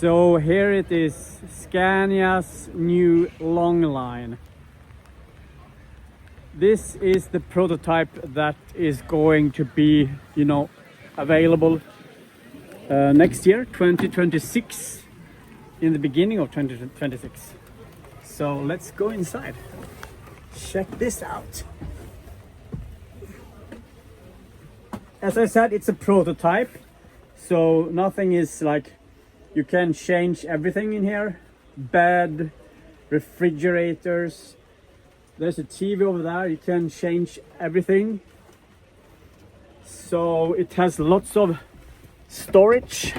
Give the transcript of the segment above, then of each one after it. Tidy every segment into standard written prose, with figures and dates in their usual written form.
So here it is, Scania's new Longline. This is the prototype that is going to be, available next year, 2026, in the beginning of 2026. So let's go inside. Check this out. As I said, it's a prototype, so nothing is like, you can change everything in here. Bed, refrigerators, there's a TV over there, you can change everything. So it has lots of storage.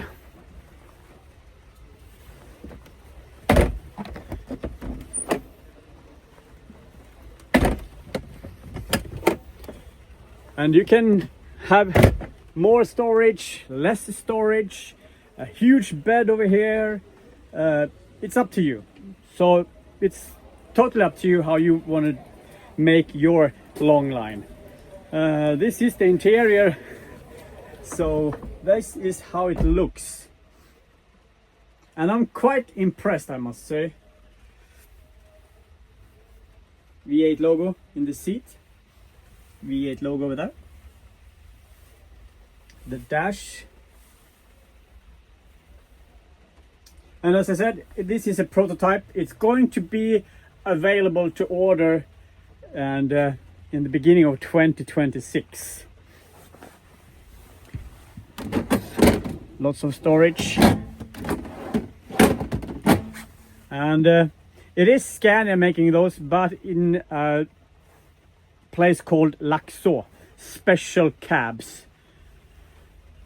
And you can have more storage, less storage, a huge bed over here. It's up to you. So it's totally up to you how you want to make your Longline. This is the interior. So this is how it looks. And I'm quite impressed, I must say. V8 logo in the seat. V8 logo over there. The dash. And as I said, this is a prototype. It's going to be available to order and in the beginning of 2026. Lots of storage. And it is Scania making those, but in a place called Laxå, special cabs.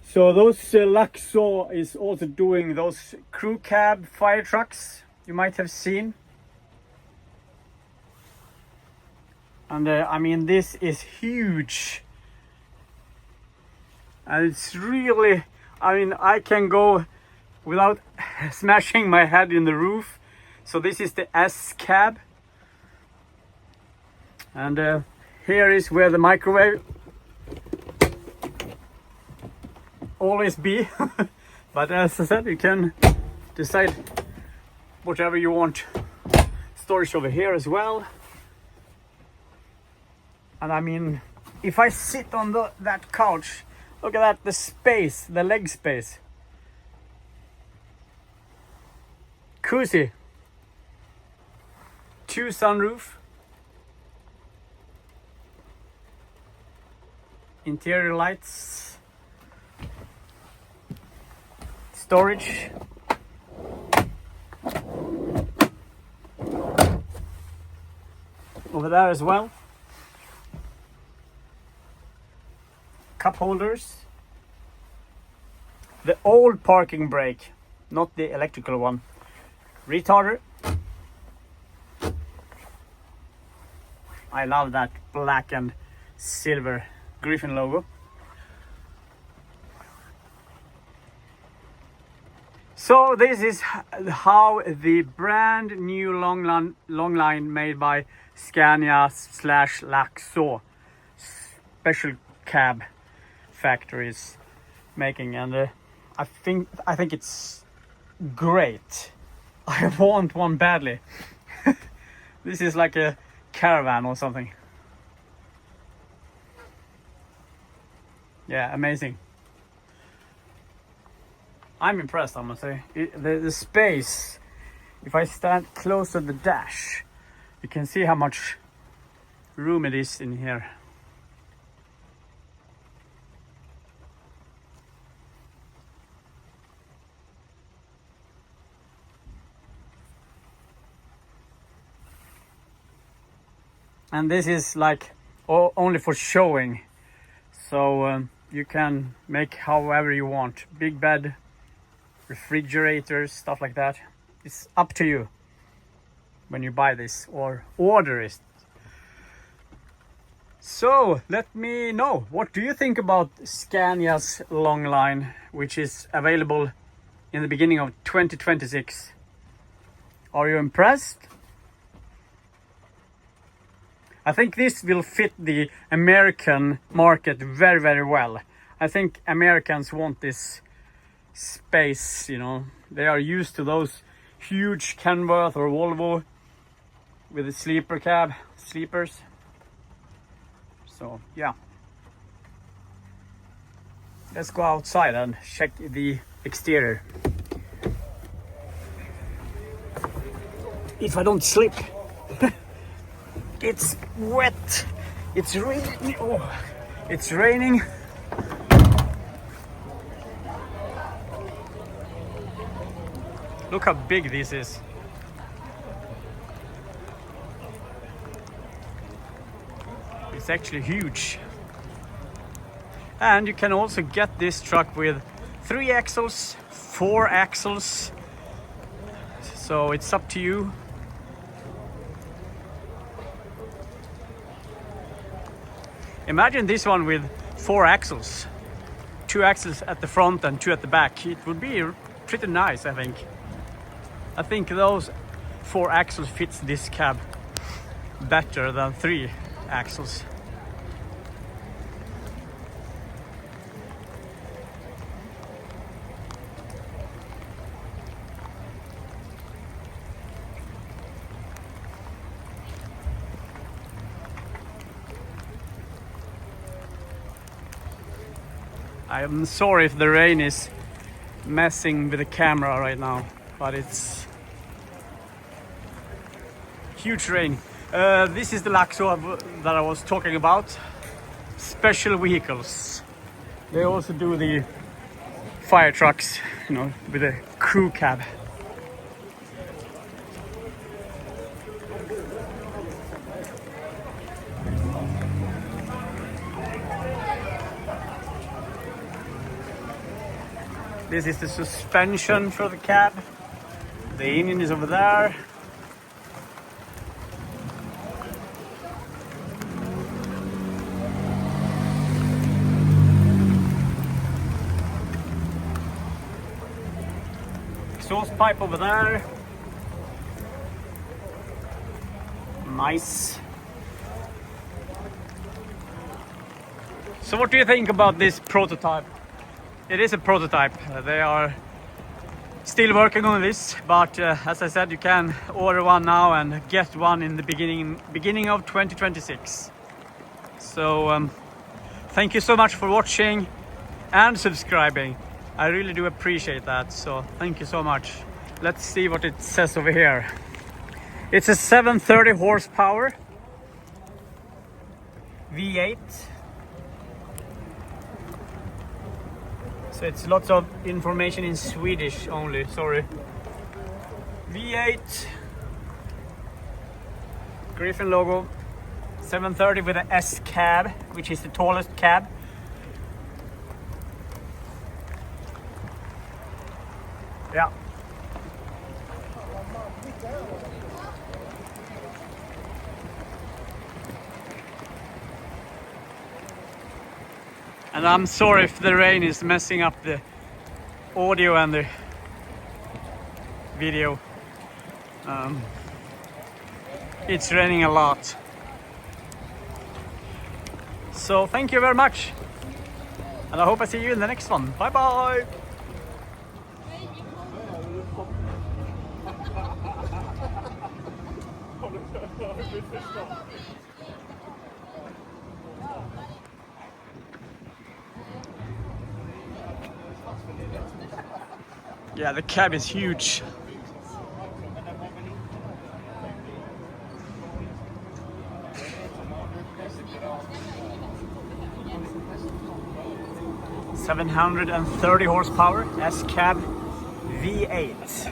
So those Laxå is also doing those crew cab fire trucks you might have seen. And I mean, this is huge. And it's really, I can go without smashing my head in the roof. So this is the S cab. And here is where the microwave always be. But as I said, you can decide whatever you want. Storage over here as well. And I mean, if I sit on that couch, look at that, the space, the leg space. Cozy. 2 sunroof. Interior lights. Storage. Over there as well. Cup holders. The old parking brake, not the electrical one. Retarder. I love that black and silver Griffin logo. So this is how the brand new Longline made by Scania / Laxå special cab factories making, and I think it's great. I want one badly. This is like a caravan or something. Yeah, amazing. I'm impressed, I must say. The space, if I stand close to the dash, you can see how much room it is in here. And this is like only for showing, so you can make however you want. Big bed, refrigerators, stuff like that. It's up to you when you buy this or order it. So let me know, what do you think about Scania's Longline, which is available in the beginning of 2026? Are you impressed? I think this will fit the American market very, very well. I think Americans want this space, you know. They are used to those huge Kenworth or Volvo with the sleepers. So yeah, let's go outside and check the exterior. If I don't slip. It's wet. It's raining. Oh, it's raining. Look how big this is. It's actually huge. And you can also get this truck with 3 axles, 4 axles. So it's up to you. Imagine this one with 4 axles. 2 axles at the front and 2 at the back. It would be pretty nice, I think. I think those 4 axles fits this cab better than 3 axles. I'm sorry if the rain is messing with the camera right now, but it's huge rain. This is the Laxo that I was talking about. Special vehicles. They also do the fire trucks, you know, with a crew cab. This is the suspension for the cab. The engine is over there. Exhaust pipe over there. Nice. So what do you think about this prototype? It is a prototype. They are still working on this, but as I said, you can order one now and get one in the beginning of 2026. So thank you so much for watching and subscribing. I really do appreciate that, so thank you so much. Let's see what it says over here. It's a 730 horsepower V8. So it's lots of information in Swedish only, sorry. V8, Griffin logo, 730 with an S cab, which is the tallest cab. Yeah. And I'm sorry if the rain is messing up the audio and the video. It's raining a lot. So thank you very much. And I hope I see you in the next one. Bye bye. Yeah, the cab is huge. $730 horsepower, S cab V8.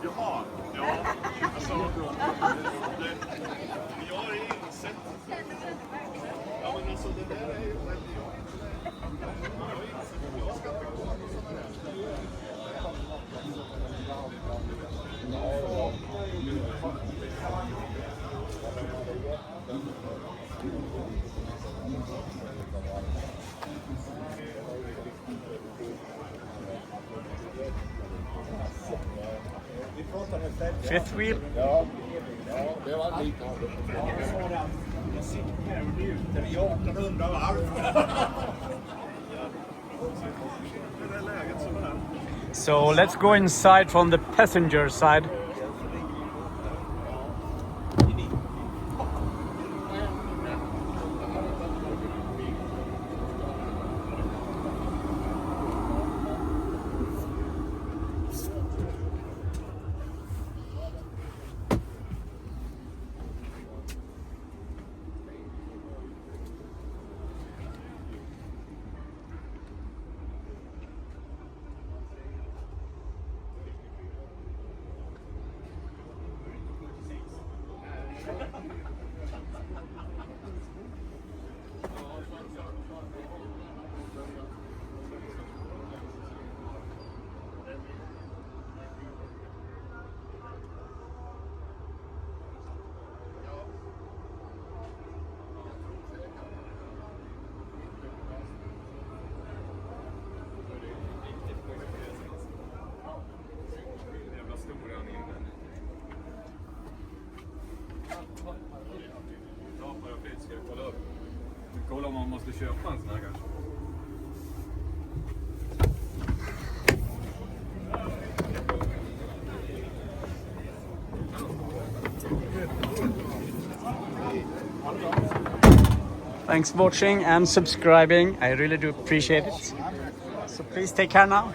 Jaha, ja. Alltså, jag har insett. Ja, men alltså det där är ju väldigt... Fifth wheel. Ja, det var lite av det. Jag sitter här och njuter i 800 varv. So let's go inside from the passenger side. Kolla om man måste köpa en sån här kanske. Thanks for watching and subscribing. I really do appreciate it. So please take care now.